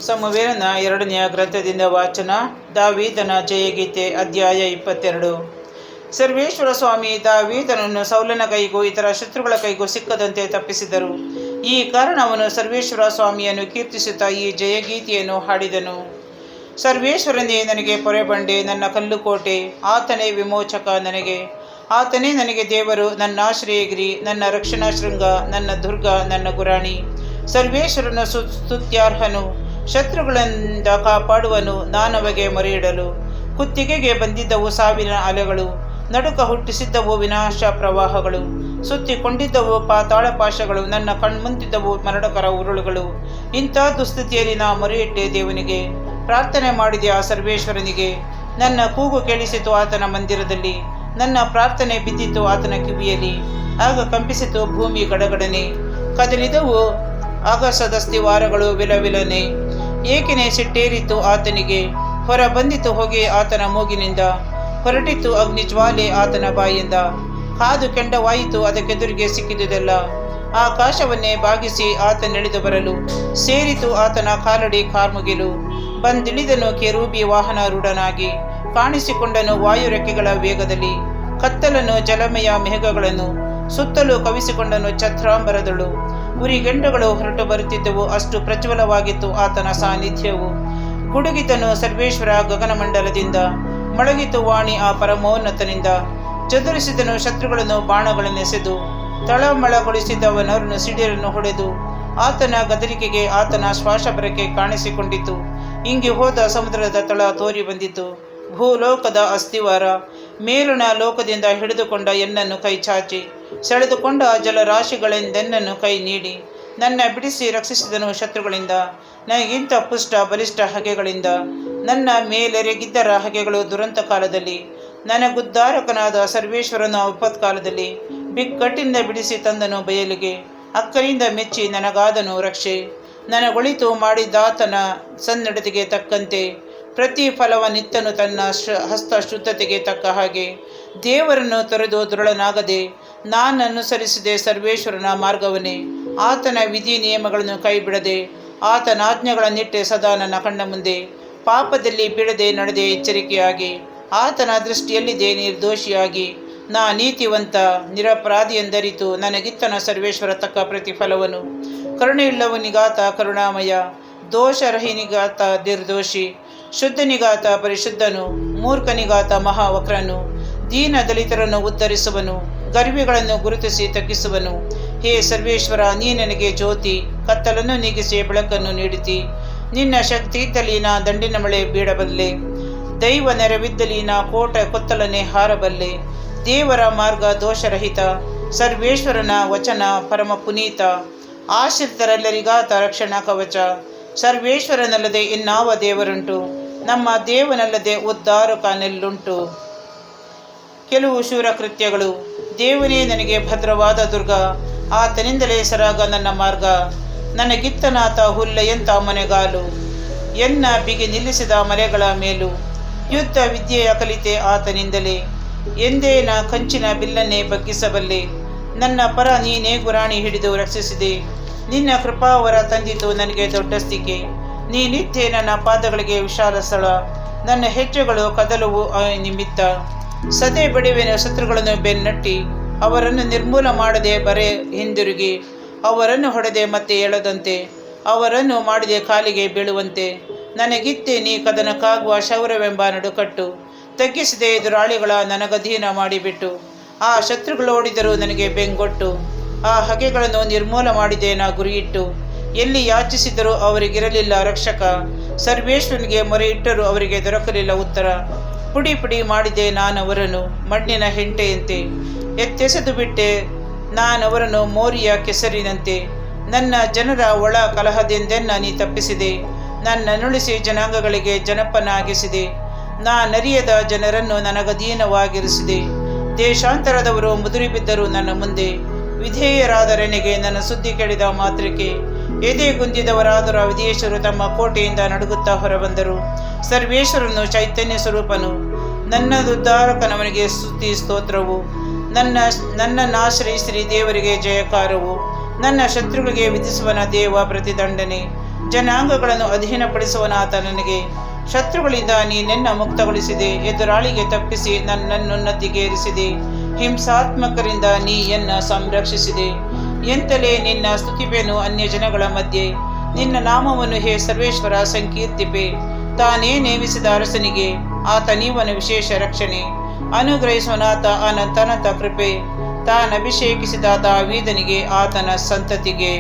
ಸಮುವೇಲನ 2ನೇ ಗ್ರಂಥದಿಂದ ವಾಚನ. ದಾವೀದನ ಜಯಗೀತೆ, ಅಧ್ಯಾಯ 22. ಸರ್ವೇಶ್ವರ ಸ್ವಾಮಿ ದಾವೀದನನ್ನು ಸೌಲನ ಕೈಗೂ ಇತರ ಶತ್ರುಗಳ ಕೈಗೂ ಸಿಕ್ಕದಂತೆ ತಪ್ಪಿಸಿದರು. ಈ ಕಾರಣ ಅವನು ಸರ್ವೇಶ್ವರ ಸ್ವಾಮಿಯನ್ನು ಕೀರ್ತಿಸುತ್ತಾ ಈ ಜಯಗೀತೆಯನ್ನು ಹಾಡಿದನು. ಸರ್ವೇಶ್ವರನೇ ನನಗೆ ಪೊರೆಬಂಡೆ, ನನ್ನ ಕಲ್ಲುಕೋಟೆ, ಆತನೇ ವಿಮೋಚಕ ನನಗೆ. ಆತನೇ ನನಗೆ ದೇವರು, ನನ್ನ ಆಶ್ರಯಗಿರಿ, ನನ್ನ ರಕ್ಷಣಾ ಶೃಂಗ, ನನ್ನ ದುರ್ಗ, ನನ್ನ ಗುರಾಣಿ. ಸರ್ವೇಶ್ವರನು ಸ್ತುತ್ಯಾರ್ಹನು, ಶತ್ರುಗಳಿಂದ ಕಾಪಾಡುವನು. ನಾನವಗೆ ಮೊರೆಯಿಡಲು ಕುತ್ತಿಗೆಗೆ ಬಂದಿದ್ದವು ಸಾವಿನ ಅಲೆಗಳು, ನಡುಕ ಹುಟ್ಟಿಸಿದ್ದವು ವಿನಾಶ ಪ್ರವಾಹಗಳು, ಸುತ್ತಿಕೊಂಡಿದ್ದವು ಪಾತಾಳ ಪಾಶಗಳು, ನನ್ನ ಕಣ್ಮುಂದಿದ್ದವು ಮರಣಕರ ಉರುಳುಗಳು. ಇಂಥ ದುಸ್ಥಿತಿಯಲ್ಲಿ ನಾ ಮೊರೆಯಿಟ್ಟೆ ದೇವನಿಗೆ, ಪ್ರಾರ್ಥನೆ ಮಾಡಿದೆ ಆ ಸರ್ವೇಶ್ವರನಿಗೆ. ನನ್ನ ಕೂಗು ಕೇಳಿಸಿತು ಆತನ ಮಂದಿರದಲ್ಲಿ, ನನ್ನ ಪ್ರಾರ್ಥನೆ ಬಿದ್ದಿತು ಆತನ ಕಿವಿಯಲ್ಲಿ. ಆಗ ಕಂಪಿಸಿತು ಭೂಮಿ ಗಡಗಡನೆ, ಕದಲಿದವು ಆಗಸದ ಸ್ಥಿವಾರಗಳು ವಿಲವಿಲನೆ. ಏಕೆನೆ ಸಿಟ್ಟೇರಿತು ಆತನಿಗೆ, ಹೊರ ಬಂದಿತು ಹೊಗೆ ಆತನ ಮೂಗಿನಿಂದ, ಹೊರಟಿತು ಅಗ್ನಿಜ್ವಾಲೆ ಆತನ ಬಾಯಿಂದ. ಕಾದು ಕೆಂಡವಾಯಿತು ಅದಕ್ಕೆದುರಿಗೆ ಸಿಕ್ಕಿದುದೆಲ್ಲ, ಆಕಾಶವನ್ನೇ ಬಾಗಿಸಿ ಆತನೆಳೆದು ಬರಲು ಸೇರಿತು ಆತನ ಕಾಲಡಿ ಕಾರ್ಮುಗಿಲು. ಬಂದಿಳಿದನು ಕೆರೂಬಿ ವಾಹನಾರೂಢನಾಗಿ, ಕಾಣಿಸಿಕೊಂಡನು ವಾಯುರೆಕ್ಕೆಗಳ ವೇಗದಲ್ಲಿ. ಕತ್ತಲನ್ನು ಜಲಮಯ ಮೇಘಗಳನ್ನು ಸುತ್ತಲೂ ಕವಿಸಿಕೊಂಡನು ಛತ್ರಾಂಬರದಳು. ಉರಿಗೆಂಡಗಳು ಹೊರಟು ಬರುತ್ತಿದ್ದವು, ಅಷ್ಟು ಪ್ರಜ್ವಲವಾಗಿತ್ತು ಆತನ ಸಾನ್ನಿಧ್ಯವು. ಗುಡುಗಿದನು ಸರ್ವೇಶ್ವರ ಗಗನಮಂಡಲದಿಂದ, ಮೊಳಗಿತು ವಾಣಿ ಆ ಪರಮೋನ್ನತನಿಂದ. ಚದುರಿಸಿದನು ಶತ್ರುಗಳನ್ನು ಬಾಣಗಳನ್ನೆಸೆದು, ತಳಮಳಗೊಳಿಸಿದವನರನ್ನು ಸಿಡಿರನ್ನು ಹೊಡೆದು. ಆತನ ಗದರಿಕೆಗೆ ಆತನ ಶ್ವಾಸಬರಕ್ಕೆ ಕಾಣಿಸಿಕೊಂಡಿತು. ಇಂಗಿ ಹೋದ ಸಮುದ್ರದ ತಳ ತೋರಿ ಬಂದಿತು. ಭೂಲೋಕದ ಅಸ್ಥಿವಾರ ಮೇಲುಣ ಲೋಕದಿಂದ ಹಿಡಿದುಕೊಂಡ ಎನ್ನನ್ನು ಕೈ ಚಾಚಿ, ಸೆಳೆದುಕೊಂಡ ಜಲರಾಶಿಗಳೆಂದೆನ್ನನ್ನು ಕೈ ನೀಡಿ, ನನ್ನ ಬಿಡಿಸಿ ರಕ್ಷಿಸಿದನು ಶತ್ರುಗಳಿಂದ, ನನಗಿಂತ ಪುಷ್ಟ ಬಲಿಷ್ಠ ಹಗೆಗಳಿಂದ. ನನ್ನ ಮೇಲೆರೆಗಿದ್ದರ ಹಗೆಗಳು ದುರಂತ ಕಾಲದಲ್ಲಿ, ನನಗುದ್ಧಾರಕನಾದ ಸರ್ವೇಶ್ವರನ ವಿಪತ್ಕಾಲದಲ್ಲಿ. ಬಿಕ್ಕಟ್ಟಿಂದ ಬಿಡಿಸಿ ತಂದನು ಬಯಲಿಗೆ, ಅಕ್ಕನಿಂದ ಮೆಚ್ಚಿ ನನಗಾದನು ರಕ್ಷೆ. ನನಗೊಳಿತು ಮಾಡಿದಾತನ ಸನ್ನಡತೆಗೆ ತಕ್ಕಂತೆ, ಪ್ರತಿ ಫಲವನ್ನಿತ್ತನು ತನ್ನ ಹಸ್ತ ಶುದ್ಧತೆಗೆ ತಕ್ಕ ಹಾಗೆ. ದೇವರನ್ನು ತೊರೆದು ದುರುಳನಾಗದೆ ನಾನನುಸರಿಸಿದೆ ಸರ್ವೇಶ್ವರನ ಮಾರ್ಗವನ್ನೇ. ಆತನ ವಿಧಿ ನಿಯಮಗಳನ್ನು ಕೈ ಬಿಡದೆ ಆತನ ಆಜ್ಞೆಗಳನ್ನಿಟ್ಟೆ ಸದಾ ನನ್ನ ಕಣ್ಣ ಮುಂದೆ. ಪಾಪದಲ್ಲಿ ಬೀಳದೆ ನಡೆದೆ ಎಚ್ಚರಿಕೆಯಾಗಿ, ಆತನ ದೃಷ್ಟಿಯಲ್ಲಿದೆ ನಿರ್ದೋಷಿಯಾಗಿ. ನಾ ನೀತಿವಂತ ನಿರಪರಾಧಿ ಎಂದರಿತು, ನನಗಿತ್ತನ ಸರ್ವೇಶ್ವರ ತಕ್ಕ ಪ್ರತಿಫಲವನು. ಕರುಣೆಯುಳ್ಳವನಿಗಾತ ಕರುಣಾಮಯ, ದೋಷರಹಿನಿಗಾತ ನಿರ್ದೋಷಿ, ಶುದ್ಧನಿಗಾತ ಪರಿಶುದ್ಧನು, ಮೂರ್ಖನಿಗಾತ ಮಹಾವಕ್ರನು. ದೀನ ದಲಿತರನ್ನು ಉದ್ಧರಿಸುವನು, ಗರ್ವಿಗಳನ್ನು ಗುರುತಿಸಿ ತಗ್ಗಿಸುವನು. ಹೇ ಸರ್ವೇಶ್ವರ, ನೀ ನನಗೆ ಜ್ಯೋತಿ, ಕತ್ತಲನ್ನು ನೀಗಿಸಿ ಬೆಳಕನ್ನು ನೀಡಿತಿ. ನಿನ್ನ ಶಕ್ತಿ ಇದ್ದಲ್ಲಿ ನಾ ದಂಡಿನ ಮಳೆ ಬೀಳಬಲ್ಲೆ, ದೈವ ನೆರವಿದ್ದಲ್ಲಿ ನಾ ಕೋಟ ಕೊತ್ತಲನೆ ಹಾರಬಲ್ಲೆ. ದೇವರ ಮಾರ್ಗ ದೋಷರಹಿತ, ಸರ್ವೇಶ್ವರನ ವಚನ ಪರಮ ಪುನೀತ. ಆಶ್ರಿತರೆಲ್ಲರಿಗಾತ ರಕ್ಷಣಾ ಕವಚ, ಸರ್ವೇಶ್ವರನಲ್ಲದೆ ಇನ್ನಾವ ದೇವರುಂಟು, ನಮ್ಮ ದೇವನಲ್ಲದೆ ಉದ್ಧಾರಕನೆಲ್ಲುಂಟು. ಕೆಲವು ಶೂರ ಕೃತ್ಯಗಳು. ದೇವನೇ ನನಗೆ ಭದ್ರವಾದ ದುರ್ಗ, ಆತನಿಂದಲೇ ಸರಾಗ ನನ್ನ ಮಾರ್ಗ. ನನಗಿತ್ತನಾತ ಹುಲ್ಲೆಯಂತ ಮನೆಗಾಲು, ಎನ್ನ ಬಿಗಿ ನಿಲ್ಲಿಸಿದ ಮಲೆಗಳ ಮೇಲೂ. ಯುದ್ಧ ವಿದ್ಯೆಯ ಕಲಿತೆ ಆತನಿಂದಲೇ, ಎಂದೇ ನಾ ಕಂಚಿನ ಬಿಲ್ಲನ್ನೇ ಬಗ್ಗಿಸಬಲ್ಲೆ. ನನ್ನ ಪರ ನೀನೇ ಗುರಾಣಿ ಹಿಡಿದು ರಕ್ಷಿಸಿದೆ, ನಿನ್ನ ಕೃಪಾವರ ತಂದಿತು ನನಗೆ ದೊಡ್ಡ ಸ್ಥಿಕೆ. ನೀನಿದ್ದೆ ನನ್ನ ಪಾದಗಳಿಗೆ ವಿಶಾಲ ಸ್ಥಳ, ನನ್ನ ಹೆಜ್ಜೆಗಳು ಕದಲುವು ನಿಮಿತ್ತ. ಸದೆ ಬಡಿವೆನು ಶತ್ರುಗಳನ್ನು ಬೆನ್ನಟ್ಟಿ, ಅವರನ್ನು ನಿರ್ಮೂಲ ಮಾಡದೆ ಬರೆ ಹಿಂದಿರುಗಿ. ಅವರನ್ನು ಹೊಡೆದೆ ಮತ್ತೆ ಎಳದಂತೆ, ಅವರನ್ನು ಮಾಡಿದೆ ಕಾಲಿಗೆ ಬೀಳುವಂತೆ. ನನಗಿತ್ತೆ ನೀ ಕದನಕ್ಕಾಗುವ ಶೌರ್ಯವೆಂಬ ನಡುಕಟ್ಟು, ತಗ್ಗಿಸಿದೆ ಎದುರಾಳಿಗಳ ನನಗಧೀನ ಮಾಡಿಬಿಟ್ಟು. ಆ ಶತ್ರುಗಳು ಓಡಿದರೂ ನನಗೆ ಬೆಂಗೊಟ್ಟು, ಆ ಹಗೆಗಳನ್ನು ನಿರ್ಮೂಲ ಮಾಡಿದೆ ನಾ ಗುರಿಯಿಟ್ಟು. ಎಲ್ಲಿ ಯಾಚಿಸಿದರೂ ಅವರಿಗಿರಲಿಲ್ಲ ರಕ್ಷಕ, ಸರ್ವೇಶ್ವರನಿಗೆ ಮೊರೆ ಇಟ್ಟರೂ ಅವರಿಗೆ ದೊರಕಲಿಲ್ಲ ಉತ್ತರ. ಪುಡಿ ಪುಡಿ ಮಾಡಿದೆ ನಾನವರನ್ನು ಮಣ್ಣಿನ ಹೆಂಟೆಯಂತೆ, ಎತ್ತೆಸೆದು ಬಿಟ್ಟೆ ನಾನವರನ್ನು ಮೋರಿಯ ಕೆಸರಿನಂತೆ. ನನ್ನ ಜನರ ಒಳ ಕಲಹದಿಂದೆನ್ನ ನೀ ತಪ್ಪಿಸಿದೆ, ನನ್ನ ನುಳಿಸಿ ಜನಾಂಗಗಳಿಗೆ ಜನಪನಾಗಿಸಿದೆ. ನಾನರಿಯದ ಜನರನ್ನು ನನಗಧೀನವಾಗಿರಿಸಿದೆ. ದೇಶಾಂತರದವರು ಮುದುರಿ ಬಿದ್ದರು ನನ್ನ ಮುಂದೆ, ವಿಧೇಯರಾದರೆನೆಗೆ ನನ್ನ ಸುದ್ದಿ ಕೇಳಿದ ಮಾತ್ರಕ್ಕೆ. ಎದೆಗುಂದಿದವರಾದರೂ ವಿದೇಶರು ತಮ್ಮ ಕೋಟೆಯಿಂದ ನಡುಗುತ್ತಾ ಹೊರಬಂದರು. ಸರ್ವೇಶ್ವರನು ಚೈತನ್ಯ ಸ್ವರೂಪನು, ನನ್ನದುದ್ಧಾರಕನವನಿಗೆ ಸ್ತುತಿ ಸ್ತೋತ್ರವು. ನನ್ನನ್ನಾಶ್ರಯಿಸಿರಿ ದೇವರಿಗೆ ಜಯಕಾರವು. ನನ್ನ ಶತ್ರುಗಳಿಗೆ ವಿಧಿಸುವನ ದೇವ ಪ್ರತಿದಂಡನೆ. ಜನಾಂಗಗಳನ್ನು ಅಧೀನಪಡಿಸುವನಾತ ನನಗೆ. ಶತ್ರುಗಳಿಂದ ನೀನೆನ್ನ ಮುಕ್ತಗೊಳಿಸಿದೆ, ಎದುರಾಳಿಗೆ ತಪ್ಪಿಸಿ ನನ್ನನ್ನುನ್ನತಿಗೇರಿಸಿದೆ. ಹಿಂಸಾತ್ಮಕರಿಂದ ನೀ ಎನ್ನ ಸಂರಕ್ಷಿಸಿದೆ. ಎಂತಲೇ ನಿನ್ನ ಸ್ತುತಿಪೆನು ಅನ್ಯ ಜನಗಳ ಮಧ್ಯೆ, ನಿನ್ನ ನಾಮವನ್ನು ಹೇ ಸರ್ವೇಶ್ವರ ಸಂಕೀರ್ತಿಪೆ. ತಾನೇ ನೇಮಿಸಿದ ಅರಸನಿಗೆ ಆತನೀವನ ವಿಶೇಷ ರಕ್ಷಣೆ, ಅನುಗ್ರಹಿಸುವನಾತ ಅನಂತನಂತ ಕೃಪೆ. ತಾನಭಿಷೇಕಿಸಿದ ದಾವೀದನಿಗೆ ಆತನ ಸಂತತಿಗೆ.